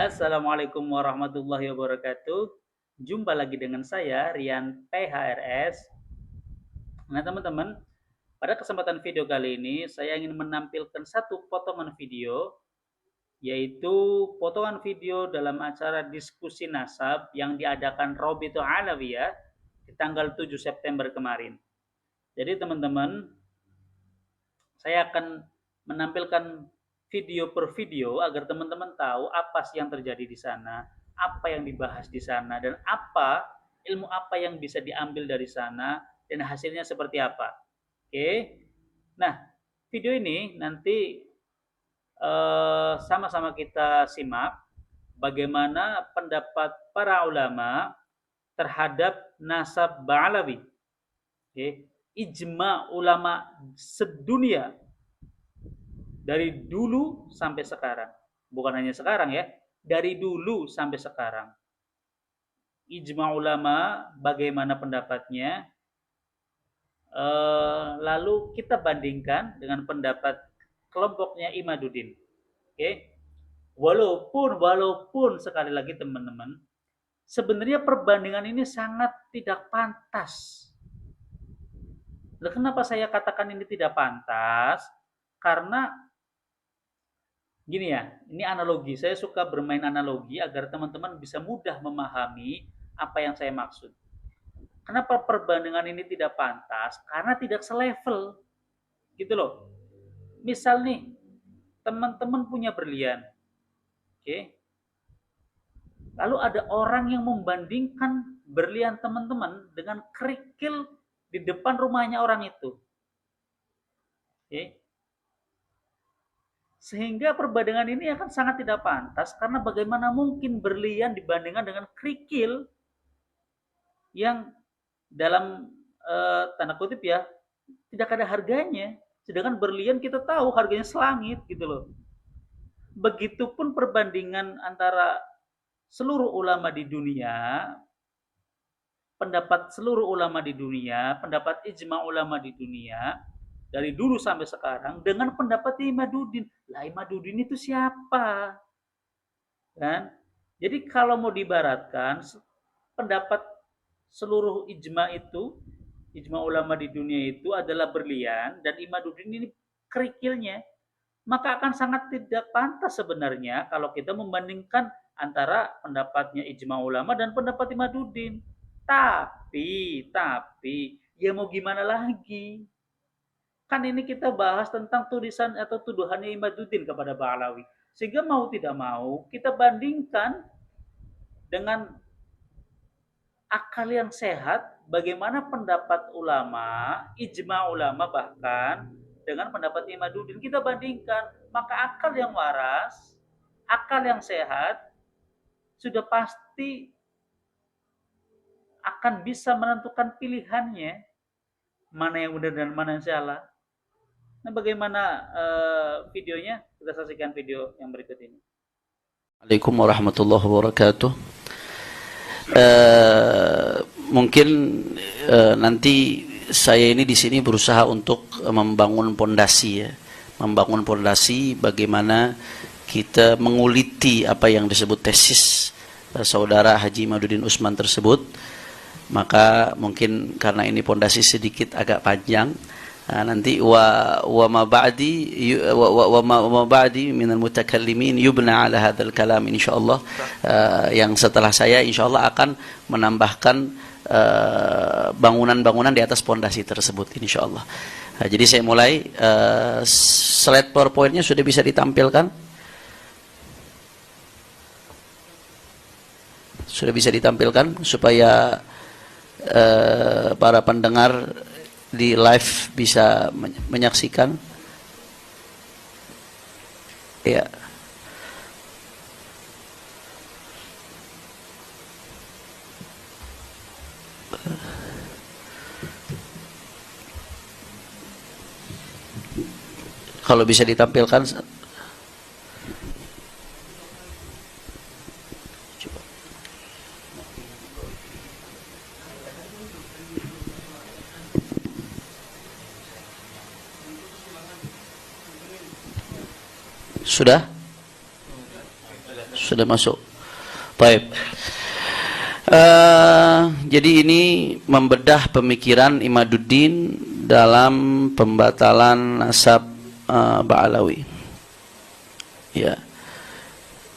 Assalamualaikum warahmatullahi wabarakatuh. Jumpa lagi dengan saya Rian PHRS. Nah, teman-teman, pada kesempatan video kali ini saya ingin menampilkan satu potongan video, yaitu potongan video dalam acara diskusi nasab yang diadakan Robito Alawiyah di tanggal 7 September kemarin. Jadi teman-teman, saya akan menampilkan video per video agar teman-teman tahu apa sih yang terjadi di sana, apa yang dibahas di sana, dan ilmu apa yang bisa diambil dari sana, dan hasilnya seperti apa. Oke, nah video ini nanti sama-sama kita simak bagaimana pendapat para ulama terhadap nasab Ba'alawi. Oke, ijma ulama sedunia dari dulu sampai sekarang. Bukan hanya sekarang ya, dari dulu sampai sekarang. Ijma ulama bagaimana pendapatnya, lalu kita bandingkan dengan pendapat kelompoknya Imaduddin. Oke, walaupun sekali lagi teman-teman, sebenarnya perbandingan ini sangat tidak pantas. Nah, kenapa saya katakan ini tidak pantas? Karena gini ya, ini analogi. Saya suka bermain analogi agar teman-teman bisa mudah memahami apa yang saya maksud. Kenapa perbandingan ini tidak pantas? Karena tidak selevel. Gitu loh. Misal nih, teman-teman punya berlian. Oke. Lalu ada orang yang membandingkan berlian teman-teman dengan kerikil di depan rumahnya orang itu. Oke. Sehingga perbandingan ini akan sangat tidak pantas karena bagaimana mungkin berlian dibandingkan dengan kerikil yang dalam tanda kutip ya tidak ada harganya. Sedangkan berlian kita tahu harganya selangit gitu loh. Begitupun perbandingan antara seluruh ulama di dunia, pendapat seluruh ulama di dunia, pendapat ijma ulama di dunia dari dulu sampai sekarang dengan pendapat Imaduddin. Lah Imaduddin itu siapa? Kan? Jadi kalau mau dibaratkan pendapat seluruh ijma ulama di dunia itu adalah berlian dan Imaduddin ini kerikilnya, maka akan sangat tidak pantas sebenarnya kalau kita membandingkan antara pendapatnya ijma ulama dan pendapat Imaduddin. Tapi ya mau gimana lagi? Kan ini kita bahas tentang tulisan atau tuduhannya Imaduddin kepada Ba'alawi. Sehingga mau tidak mau kita bandingkan dengan akal yang sehat bagaimana pendapat ulama, ijma ulama bahkan dengan pendapat Imaduddin kita bandingkan, maka akal yang waras, akal yang sehat sudah pasti akan bisa menentukan pilihannya mana yang benar dan mana yang salah. Nah, bagaimana videonya? Kita saksikan video yang berikut ini. Assalamualaikum warahmatullahi wabarakatuh. Mungkin nanti saya ini di sini berusaha untuk membangun pondasi ya, membangun pondasi bagaimana kita menguliti apa yang disebut tesis saudara Haji Imaduddin Usman tersebut. Maka mungkin karena ini pondasi sedikit agak panjang, nanti wa ma ba'di minal mutakallimin yubna ala hadzal kalam insyaallah. Yang setelah saya insyaallah akan menambahkan bangunan-bangunan di atas pondasi tersebut insyaallah. Jadi saya mulai, slide PowerPoint-nya sudah bisa ditampilkan? Sudah bisa ditampilkan supaya para pendengar di live bisa menyaksikan. Ya. Kalau bisa ditampilkan. sudah masuk. Baik. Jadi ini membedah pemikiran Imaduddin dalam pembatalan nasab Ba'alawi. Ya.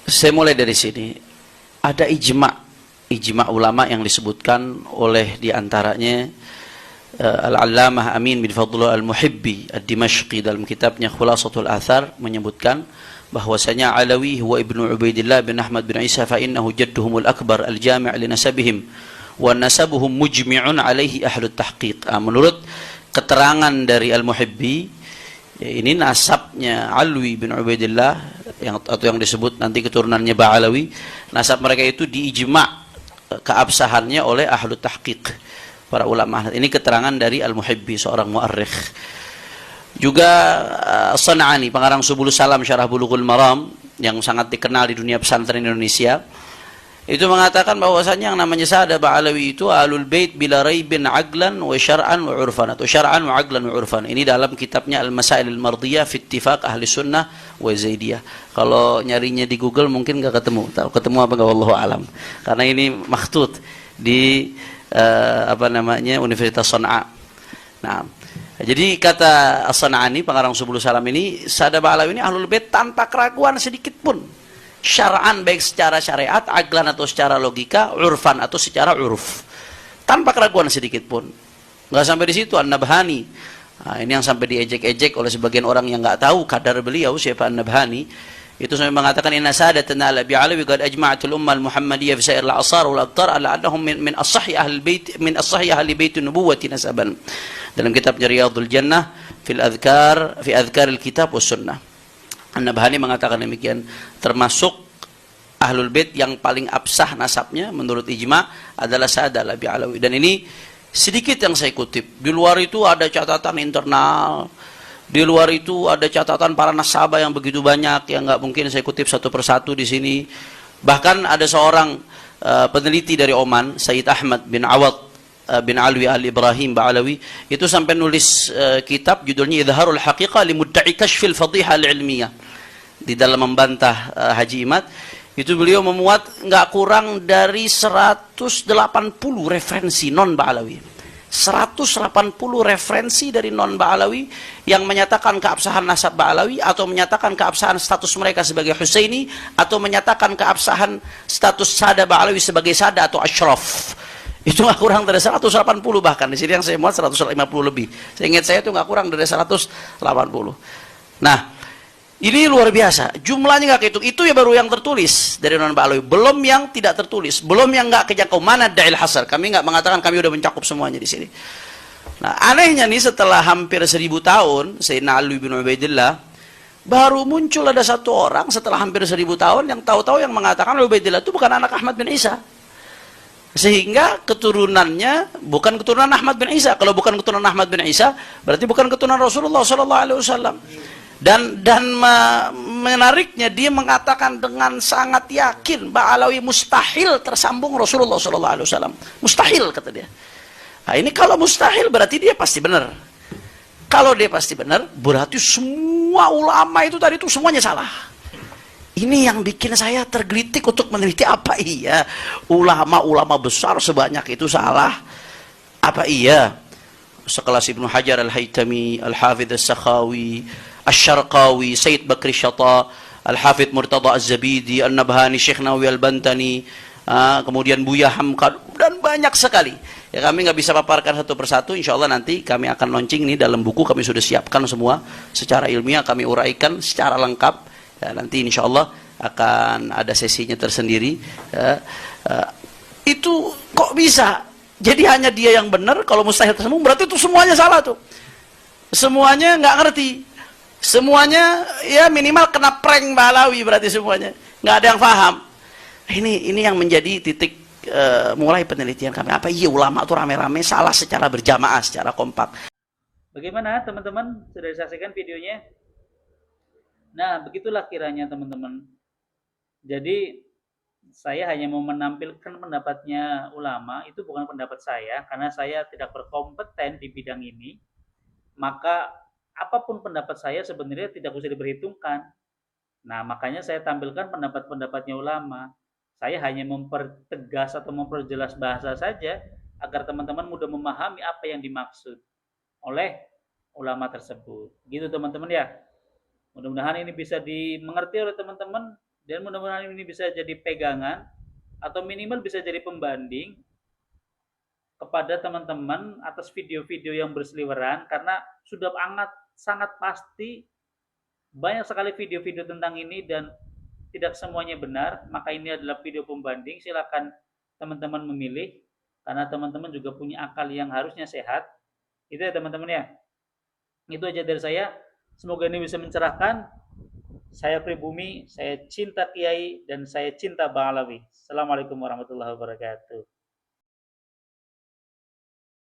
Saya mulai dari sini. Ada ijma ulama yang disebutkan oleh diantaranya Al-Allamah Amin bin Fadlullah Al-Muhibbi Ad-Dimashqi dalam kitabnya Khulasatul Athar menyebutkan bahwasanya Alawi huwa ibnu Ubaidillah bin Ahmad bin Isa fa innahu jadduhumul akbar al-jami' li nasabihim wa nasabuhum mujmi'un alaihi ahlut tahqiq. Menurut keterangan dari Al-Muhibbi, ya, ini nasabnya Alwi bin Ubaidillah atau yang disebut nanti keturunannya Ba'alawi, nasab mereka itu diijma' keabsahannya oleh ahlut tahqiq, para ulama. Ini keterangan dari Al-Muhibbi, seorang muarrikh. Juga San'ani, pengarang Subulus Salam Syarah Bulughul Maram yang sangat dikenal di dunia pesantren Indonesia, itu mengatakan bahwasanya yang namanya Sa'ada Ba'alawi itu Ahlul Bait bila raibin aglan wa syar'an wa urfan, atau syar'an wa aglan wa urfan. Ini dalam kitabnya Al-Masail Al-Mardiyah fi Ittifaq Ahli Sunnah wa Zaidiyah. Kalau nyarinya di Google mungkin nggak ketemu. Tahu ketemu apa nggak, wallahu alam. Karena ini makhtut di Universitas Sana'a. Nah, jadi kata As-San'ani, pengarang Subulus Salam ini, Sa'ada Ba'alawi ini Ahlul Bait tanpa keraguan sedikit pun. Syara'an, baik secara syariat, aglan atau secara logika, urfan atau secara uruf. Tanpa keraguan sedikit pun. Nggak sampai di situ, An-Nabhani. Nah, ini yang sampai diejek-ejek oleh sebagian orang yang nggak tahu kadar beliau siapa An-Nabhani. Itu sampai mengatakan inna sadatana ala bi'alawi qad ajma'atul ummah al-muhammadiyah fi sa'ir al-asar wal aqtar ala annahum min as-sahih ahli bait min as-sahih ahli bait nubuwwati nasaban. Dalam kitabnya Riyadhul Jannah fi adhkaril kitab was sunnah. An-Nabhani mengatakan demikian, termasuk ahlul bait yang paling absah nasabnya menurut ijma adalah Sa'ad al-Bi'alawi. Dan ini sedikit yang saya kutip. Di luar itu ada catatan internal. Di luar itu ada catatan para nasabah yang begitu banyak yang nggak mungkin saya kutip satu persatu di sini. Bahkan ada seorang peneliti dari Oman, Sayyid Ahmad bin Awad bin Alwi al-Ibrahim Ba'alawi, itu sampai nulis kitab judulnya Idharul Haqiqah li Mudda'i Kashfil Fadhiha al-Ilmiyah. Di dalam membantah Haji Imad, itu beliau memuat nggak kurang dari 180 referensi non Ba'alawi. 180 referensi dari non Ba'alawi yang menyatakan keabsahan nasab Ba'alawi, atau menyatakan keabsahan status mereka sebagai Husaini, atau menyatakan keabsahan status Sada Ba'alawi sebagai Sada atau Ashraf. Itu nggak kurang dari 180, bahkan di sini yang saya muat 150 lebih. Saya ingat saya itu nggak kurang dari 180. Nah, ini luar biasa. Jumlahnya nggak kehitung. Itu ya baru yang tertulis dari non Ba'alawi. Belum yang tidak tertulis. Belum yang nggak kejangkau. Mana da'il hasar. Kami nggak mengatakan kami udah mencakup semuanya di sini. Nah, anehnya nih, setelah hampir 1000 tahun, Sayyidina Ali bin Ubaidillah, baru muncul ada satu orang setelah hampir 1000 tahun yang tahu-tahu yang mengatakan Ubaidillah itu bukan anak Ahmad bin Isa. Sehingga keturunannya bukan keturunan Ahmad bin Isa. Kalau bukan keturunan Ahmad bin Isa, berarti bukan keturunan Rasulullah SAW. Dan menariknya, dia mengatakan dengan sangat yakin Ba'alawi mustahil tersambung Rasulullah SAW. Mustahil, kata dia. Nah, ini kalau mustahil berarti dia pasti benar. Kalau dia pasti benar, berarti semua ulama itu tadi itu semuanya salah. Ini yang bikin saya tergelitik untuk meneliti, apa iya ulama-ulama besar sebanyak itu salah? Apa iya sekelas Ibnu Hajar Al-Haytami, Al-Hafidh As-Sakhawi, Asy-Syarqawi, Sayyid Bakri Syata, Al-Hafidh Murtada Az-Zabidi, An-Nabhani, Syekh Nawawi Al-Bantani, kemudian Buya Hamka, dan banyak sekali. Ya, kami nggak bisa paparkan satu persatu. Insya Allah nanti kami akan launching ini dalam buku, kami sudah siapkan semua secara ilmiah, kami uraikan secara lengkap. Ya, nanti insya Allah akan ada sesinya tersendiri. Itu kok bisa? Jadi hanya dia yang benar, kalau mustahil tersambung, berarti itu semuanya salah tuh. Semuanya nggak ngerti. Semuanya ya minimal kena prank Ba'alawi, berarti semuanya. Nggak ada yang paham. Ini yang menjadi titik mulai penelitian kami. Apa iya ulama tuh rame-rame salah secara berjamaah, secara kompak. Bagaimana teman-teman? Sudah disaksikan videonya? Nah, begitulah kiranya teman-teman. Jadi saya hanya mau menampilkan pendapatnya ulama, itu bukan pendapat saya, karena saya tidak berkompeten di bidang ini. Maka apapun pendapat saya sebenarnya tidak usah diperhitungkan. Nah, makanya saya tampilkan pendapat-pendapatnya ulama. Saya hanya mempertegas atau memperjelas bahasa saja agar teman-teman mudah memahami apa yang dimaksud oleh ulama tersebut. Gitu teman-teman ya. Mudah-mudahan ini bisa dimengerti oleh teman-teman dan mudah-mudahan ini bisa jadi pegangan atau minimal bisa jadi pembanding kepada teman-teman atas video-video yang berseliweran, karena sudah sangat pasti banyak sekali video-video tentang ini dan tidak semuanya benar. Maka ini adalah video pembanding, silakan teman-teman memilih karena teman-teman juga punya akal yang harusnya sehat. Itu ya teman-teman ya. Itu aja dari saya. Semoga ini bisa mencerahkan. Saya Pribumi, saya cinta Kiai dan saya cinta Bang Alawi. Assalamualaikum warahmatullahi wabarakatuh.